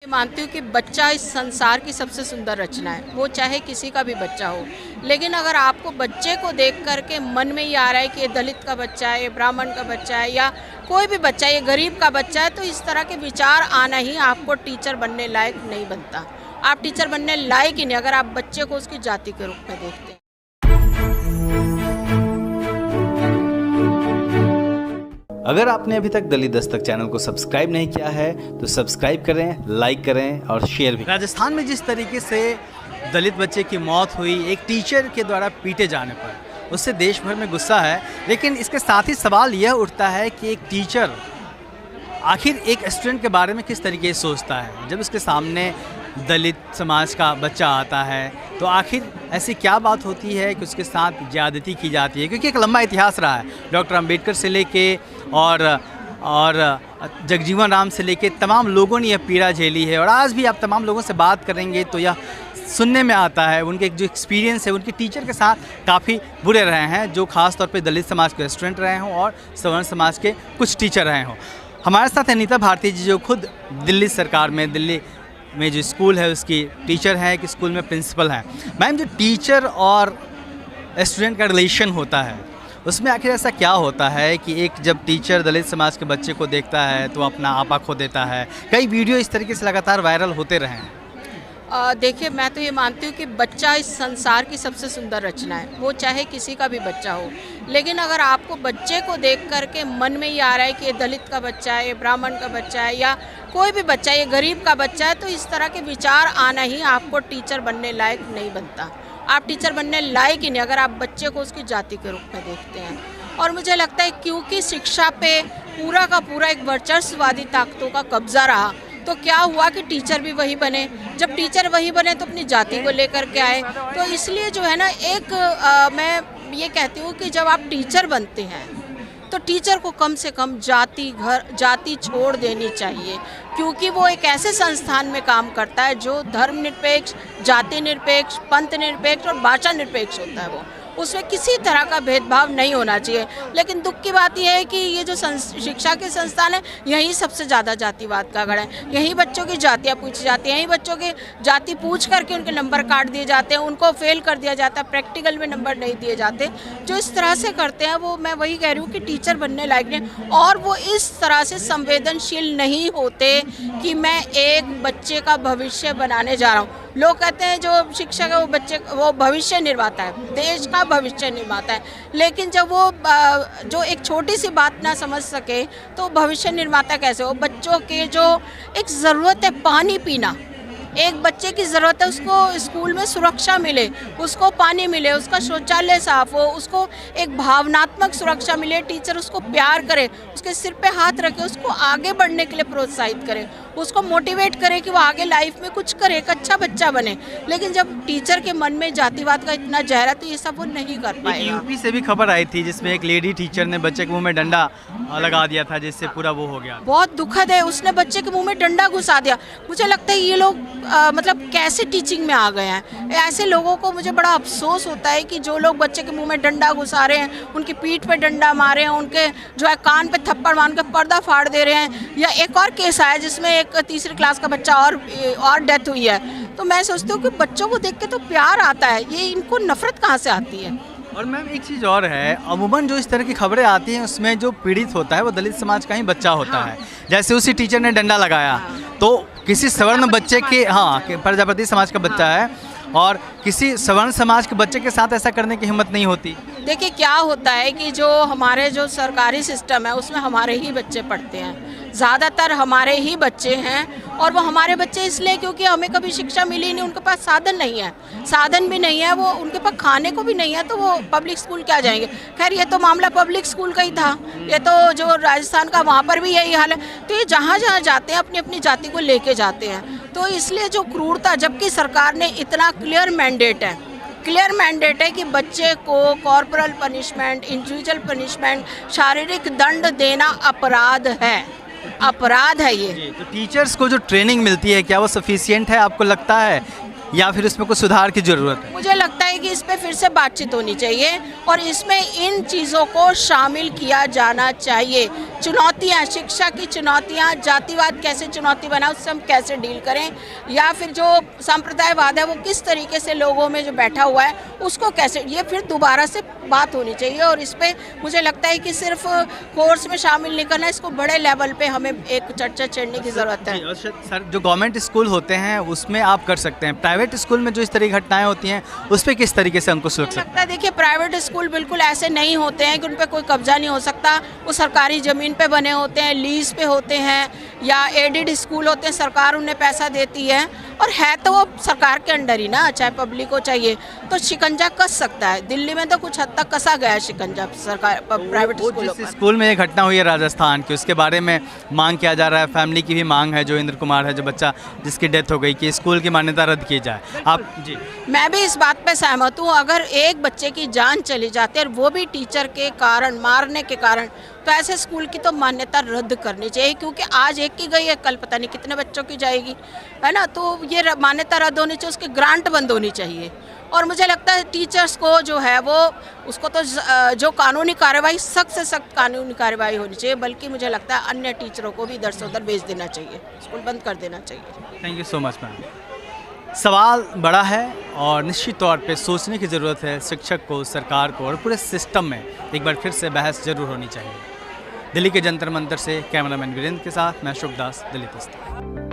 मानती हूँ कि बच्चा इस संसार की सबसे सुंदर रचना है, वो चाहे किसी का भी बच्चा हो। लेकिन अगर आपको बच्चे को देख कर के मन में ये आ रहा है कि ये दलित का बच्चा है, ये ब्राह्मण का बच्चा है या कोई भी बच्चा है, ये गरीब का बच्चा है, तो इस तरह के विचार आना ही आपको टीचर बनने लायक नहीं बनता। आप टीचर बनने लायक ही नहीं अगर आप बच्चे को उसकी जाति के रूप में देखते हैं। अगर आपने अभी तक दलित दस्तक चैनल को सब्सक्राइब नहीं किया है तो सब्सक्राइब करें, लाइक करें और शेयर भी। राजस्थान में जिस तरीके से दलित बच्चे की मौत हुई एक टीचर के द्वारा पीटे जाने पर, उससे देश भर में गुस्सा है। लेकिन इसके साथ ही सवाल यह उठता है कि एक टीचर आखिर एक स्टूडेंट के बारे में किस तरीके से सोचता है। जब उसके सामने दलित समाज का बच्चा आता है तो आखिर ऐसी क्या बात होती है कि उसके साथ ज़्यादती की जाती है, क्योंकि एक लंबा इतिहास रहा है। डॉक्टर अंबेडकर से लेके और जगजीवन राम से लेके तमाम लोगों ने यह पीड़ा झेली है। और आज भी आप तमाम लोगों से बात करेंगे तो यह सुनने में आता है उनके जो एक्सपीरियंस है, उनके टीचर के साथ काफ़ी बुरे रहे हैं, जो ख़ास तौर पे दलित समाज के स्टूडेंट रहे हों और सवर्ण समाज के कुछ टीचर रहे हों। हमारे साथ अनीता भारती जी, जो खुद दिल्ली सरकार में, दिल्ली में जो स्कूल है उसकी टीचर है, कि स्कूल में प्रिंसिपल हैं। मैम, जो टीचर और स्टूडेंट का रिलेशन होता है उसमें आखिर ऐसा क्या होता है कि एक जब टीचर दलित समाज के बच्चे को देखता है तो अपना आपा खो देता है। कई वीडियो इस तरीके से लगातार वायरल होते रहे हैं। देखिए, मैं तो ये मानती हूँ कि बच्चा इस संसार की सबसे सुंदर रचना है, वो चाहे किसी का भी बच्चा हो। लेकिन अगर आपको बच्चे को देख कर के मन में ये आ रहा है कि ये दलित का बच्चा है, ये ब्राह्मण का बच्चा है या कोई भी बच्चा है, ये गरीब का बच्चा है, तो इस तरह के विचार आना ही आपको टीचर बनने लायक नहीं बनता। आप टीचर बनने लायक ही नहीं अगर आप बच्चे को उसकी जाति के रूप में देखते हैं। और मुझे लगता है क्योंकि शिक्षा पे पूरा का पूरा एक वर्चस्ववादी ताकतों का कब्जा रहा, तो क्या हुआ कि टीचर भी वही बने। जब टीचर वही बने तो अपनी जाति को लेकर के आए। तो इसलिए जो है ना, मैं ये कहती हूँ कि जब आप टीचर बनते हैं तो टीचर को कम से कम जाति छोड़ देनी चाहिए, क्योंकि वो एक ऐसे संस्थान में काम करता है जो धर्मनिरपेक्ष, जाति निरपेक्ष, पंथ निरपेक्ष और भाषा निरपेक्ष होता है। वो उसमें किसी तरह का भेदभाव नहीं होना चाहिए। लेकिन दुख की बात यह है कि ये जो शिक्षा के संस्थान है, यहीं सबसे ज़्यादा जातिवाद का गढ़ है। यहीं बच्चों की जातियाँ पूछी जाती हैं, यहीं बच्चों की जाति पूछ करके उनके नंबर काट दिए जाते हैं, उनको फेल कर दिया जाता है, प्रैक्टिकल में नंबर नहीं दिए जाते। जो इस तरह से करते हैं वो, मैं वही कह रही हूँ कि टीचर बनने लायक नहीं। और वो इस तरह से संवेदनशील नहीं होते कि मैं एक बच्चे का भविष्य बनाने जा रहा हूँ। लोग कहते हैं जो शिक्षक है वो भविष्य निर्माता है, देश का भविष्य निर्माता है। लेकिन जब वो जो एक छोटी सी बात ना समझ सके तो भविष्य निर्माता कैसे हो। बच्चों के जो एक ज़रूरत है पानी पीना, एक बच्चे की ज़रूरत है उसको स्कूल में सुरक्षा मिले, उसको पानी मिले, उसका शौचालय साफ हो, उसको एक भावनात्मक सुरक्षा मिले, टीचर उसको प्यार करे, उसके सिर पे हाथ रखे, उसको आगे बढ़ने के लिए प्रोत्साहित करे, उसको मोटिवेट करे कि वो आगे लाइफ में कुछ करे, एक अच्छा बच्चा बने। लेकिन जब टीचर के मन में जातिवाद का इतना जहर है तो ये सब वो नहीं कर पाएगा। यूपी से भी खबर आई थी जिसमें एक लेडी टीचर ने बच्चे के मुँह में डंडा लगा दिया था, जिससे पूरा वो हो गया। बहुत दुखद है, उसने बच्चे के मुंह में डंडा घुसा दिया। मुझे लगता है ये लोग मतलब कैसे टीचिंग में आ गए हैं। ऐसे लोगों को मुझे बड़ा अफसोस होता है कि जो लोग बच्चे के मुंह में डंडा घुसा रहे हैं, उनकी पीठ पे डंडा मारे हैं, उनके जो है कान पे थप्पड़ मार के पर्दा फाड़ दे रहे हैं। या एक और केस आया जिसमें एक तीसरी क्लास का बच्चा और डेथ हुई है। तो मैं सोचती हूँ कि बच्चों को देख के तो प्यार आता है, ये इनको नफरत कहाँ से आती है। और मैम, एक चीज़ और है, अमूमन जो इस तरह की खबरें आती हैं उसमें जो पीड़ित होता है वो दलित समाज का ही बच्चा होता है। जैसे उसी टीचर ने डंडा लगाया तो किसी सवर्ण बच्चे के, प्रजापति समाज का बच्चा है और किसी सवर्ण समाज के बच्चे के साथ ऐसा करने की हिम्मत नहीं होती। देखिए क्या होता है कि जो हमारे जो सरकारी सिस्टम है उसमें हमारे ही बच्चे पढ़ते हैं, ज़्यादातर हमारे ही बच्चे हैं। और वो हमारे बच्चे इसलिए क्योंकि हमें कभी शिक्षा मिली नहीं, उनके पास साधन नहीं है, साधन भी नहीं है, वो उनके पास खाने को भी नहीं है, तो वो पब्लिक स्कूल क्या जाएंगे। खैर, ये तो मामला पब्लिक स्कूल का ही था, ये तो जो राजस्थान का वहाँ पर भी यही हाल है। तो ये जहाँ जहाँ जाते हैं अपनी अपनी जाति को लेके जाते हैं। तो इसलिए जो क्रूरता, जबकि सरकार ने इतना क्लियर मैंडेट है कि बच्चे को कॉर्पोरल पनिशमेंट, इंडिविजुअल पनिशमेंट, शारीरिक दंड देना अपराध है ये। तो टीचर्स को जो ट्रेनिंग मिलती है क्या वो सफिशिएंट है आपको लगता है, या फिर उसमें कुछ सुधार की ज़रूरत है? मुझे लगता है कि इस पे फिर से बातचीत होनी चाहिए और इसमें इन चीज़ों को शामिल किया जाना चाहिए चुनौतियाँ, शिक्षा की चुनौतियाँ, जातिवाद कैसे चुनौती बना, उससे हम कैसे डील करें, या फिर जो सांप्रदायवाद है वो किस तरीके से लोगों में जो बैठा हुआ है उसको कैसे, ये फिर दोबारा से बात होनी चाहिए। और इस पे मुझे लगता है कि सिर्फ कोर्स में शामिल नहीं करना, इसको बड़े लेवल पे हमें एक चर्चा छेड़ने की ज़रूरत है। और सर, जो गवर्नमेंट स्कूल होते हैं उसमें आप कर सकते हैं, प्राइवेट स्कूल में जो इस तरह की घटनाएं होती हैं उस पर किस तरीके से अंकुश लग सकता लगता है देखिए, प्राइवेट स्कूल बिल्कुल ऐसे नहीं होते हैं कि उन पे कोई कब्जा नहीं हो सकता। वो सरकारी ज़मीन पे बने होते हैं, लीज पे होते हैं, या एडिड स्कूल होते हैं, सरकार उन्हें पैसा देती है, और है तो वो सरकार के अंडर ही ना, चाहे पब्लिक को चाहिए तो शिकंजा कस सकता है। दिल्ली में तो कुछ हद तक कसा गया है शिकंजा सरकार प्राइवेट स्कूलों पर। स्कूल में ये घटना हुई है राजस्थान की, उसके बारे में मांग किया जा रहा है, फैमिली की भी मांग है, जो इंद्र कुमार है, जो बच्चा जिसकी डेथ हो गई, कि स्कूल की मान्यता रद्द की जाए। आप जी, मैं भी इस बात पे सहमत हूँ। अगर एक बच्चे की जान चली जाती है और वो भी टीचर के कारण, मारने के कारण, तो ऐसे स्कूल की तो मान्यता रद्द करनी चाहिए, क्योंकि आज एक की गई है, कल पता नहीं कितने बच्चों की जाएगी, है ना। तो ये मान्यता रद्द होनी चाहिए, उसकी ग्रांट बंद होनी चाहिए। और मुझे लगता है टीचर्स को जो है वो, उसको तो जो कानूनी कार्रवाई, सख्त से सख्त कानूनी कार्रवाई होनी चाहिए, बल्कि मुझे लगता है अन्य टीचरों को भी इधर से उधर भेज देना चाहिए, स्कूल बंद कर देना चाहिए। Thank you so much ma'am. सवाल बड़ा है और निश्चित तौर पे सोचने की ज़रूरत है शिक्षक को, सरकार को, और पूरे सिस्टम में एक बार फिर से बहस जरूर होनी चाहिए। दिल्ली के जंतर मंतर से कैमरामैन वीरेंद्र के साथ मैं शुभदास, दिल्ली तस्वीर।